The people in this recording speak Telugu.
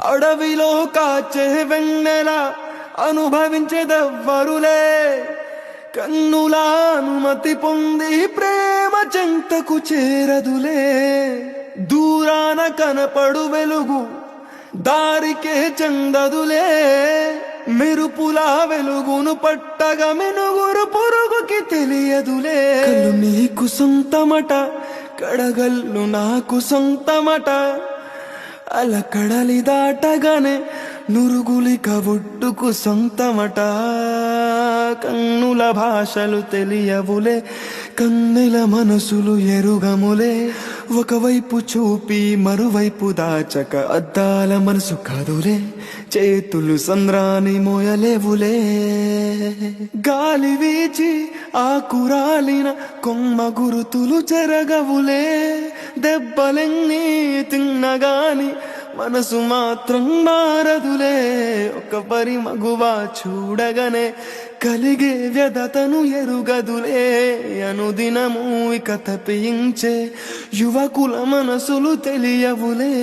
అడవిలో కాచే వెన్నెల అనుభవించేదెవ్వరులే. కన్నుల అనుమతి పొంది ప్రేమ చెంతకు చేరదులే. దూరాన కనపడు వెలుగు దారికే చెందదులే. మెరుపుల వెలుగును పట్టగా మెనుగురు పురుగుకి తెలియదులే. కళ్ళు నీకు సొంతమట, కడగల్లు నాకు సొంతమట. అలకడలి దాటగానే నురుగులిక ఒడ్డుకు సొంతమట. కన్నుల భాషలు తెలియవులే, కన్నెల మనసులు ఎరుగములే. ఒకవైపు చూపి మరువైపు దాచక అద్దాల మనసు కాదులే. చేతులు సంద్రాన్ని మోయలేవులే. గాలి వీచి ఆకురాలిన కొమ్మ గురుతులు చెరగవులే. దెబ్బలెన్ని తిన్నగాని మనసు మాత్రం మారదులే. ఒక పరి మగువా చూడగానే కలిగే వ్యధతను ఎరుగదులే. అనుదినము ఇక తప్పించే యువకుల మనసులు తెలియవులే.